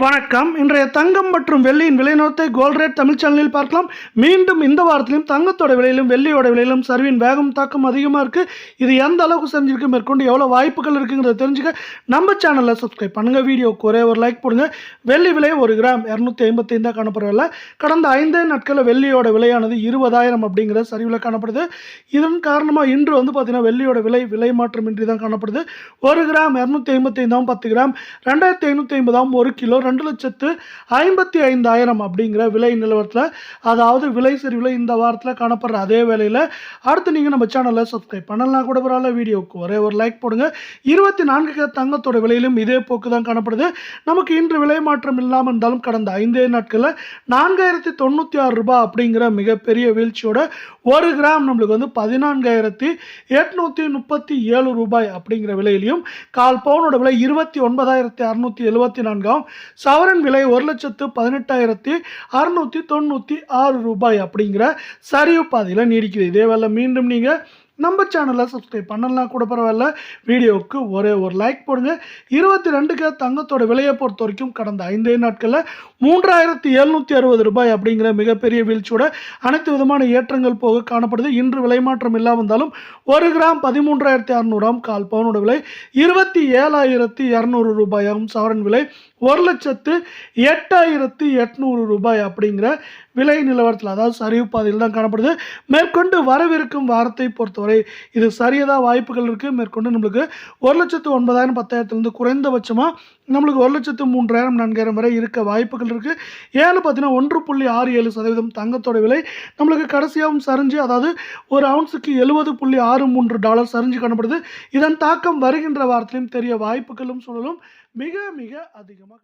வணக்கம். இன்றைய தங்கம் மற்றும் வெள்ளியின் விலைநிலத்தை கோல்ட் ரேட் தமிழ் சேனலில் பார்க்கலாம். மீண்டும் இந்த வாரத்திலும் தங்கத்தோட விலையிலும் வெள்ளியோட விலையிலும் சரிவின் வேகம் தாக்கம் அதிகமாக இருக்குது. இது எந்த அளவுக்கு சரிஞ்சிருக்கு, மேற்கொண்டு எவ்வளோ வாய்ப்புகள் இருக்குங்கிறத தெரிஞ்சுக்க நம்ம சேனலில் சப்ஸ்கிரைப் பண்ணுங்கள். வீடியோக்கு ஒரே ஒரு லைக் போடுங்க. வெள்ளி விலை 1 கிராம் 255 காணப்படுறதில்ல. கடந்த 5 நாட்களில் வெள்ளியோட விலையானது 20,000 அப்படிங்கிற சரிவில் காணப்படுது. இதன் காரணமாக இன்று பார்த்தீங்கன்னா வெள்ளியோட விலை மாற்றமின்றி தான் காணப்படுது. 1 கிராம் 255 10 கிராம் 2550 1 கிலோ 2,55,000 அப்படிங்கிற விலை நிலவரத்தில், அதாவது விலை சரிவில் இந்த வாரத்தில் காணப்படுற அதே வேலையில் அடுத்து நீங்கள் நம்ம சேனலில் சப்ஸ்கிரைப் பண்ணலாம் கூட பரவாயில்ல. வீடியோவுக்கு ஒரே ஒரு லைக் போடுங்க. 24 தங்கத்தோட விலையிலும் இதே போக்கு தான் காணப்படுது. நமக்கு இன்று விலை மாற்றம் இல்லாமல் இருந்தாலும் கடந்த 5 நாட்களில் 4,096 ரூபாய் அப்படிங்கிற மிகப்பெரிய வீழ்ச்சியோட 1 கிராம் நம்மளுக்கு 14,837 ரூபாய் அப்படிங்கிற விலையிலையும், கால் பவுனோட விலை 29,674 சவரன் விலை 1,18,696 ரூபாய் அப்படிங்கிற சரிவு பாதையில் நீடிக்குது. இதே வேலை மீண்டும் நீங்கள் நம்ம சேனலில் சப்ஸ்கிரைப் பண்ணலாம் கூட பரவாயில்ல. வீடியோவுக்கு ஒரே ஒரு லைக் போடுங்க. 22 தங்கத்தோட விலையை பொறுத்த வரைக்கும் கடந்த 5 நாட்களில் 3,760 ரூபாய் அப்படிங்கிற மிகப்பெரிய வீழ்ச்சியோட அனைத்து விதமான ஏற்றங்கள் போக காணப்படுது. இன்று விலை மாற்றம் இல்லாமல் இருந்தாலும் 1 கிராம் 13,600 கால் பவுனோட விலை 27,200 ரூபாயாகும். சவரன் விலை 1,08,800 ரூபாய் அப்படிங்கிற விலை நிலவரத்தில், அதாவது சரிவு பாதையில் தான் காணப்படுது. மேற்கொண்டு வரவிருக்கும் வாரத்தை பொறுத்தவரை இது சரியதாக வாய்ப்புகள் இருக்குது. மேற்கொண்டு நம்மளுக்கு 1,09,000 10,000 குறைந்தபட்சமாக நம்மளுக்கு 1,03,000 4,000 வரை இருக்க வாய்ப்புகள் இருக்குது. ஏன்னு பார்த்தீங்கன்னா 1.67% தங்கத்தோட விலை நம்மளுக்கு கடைசியாகவும் சரிஞ்சு, அதாவது ஒரு அவுன்ஸுக்கு $70.63 சரிஞ்சு காணப்படுது. இதன் தாக்கம் வருகின்ற வாரத்திலும் தெரிய வாய்ப்புகளும் சூழலும் மிக மிக அதிகமாக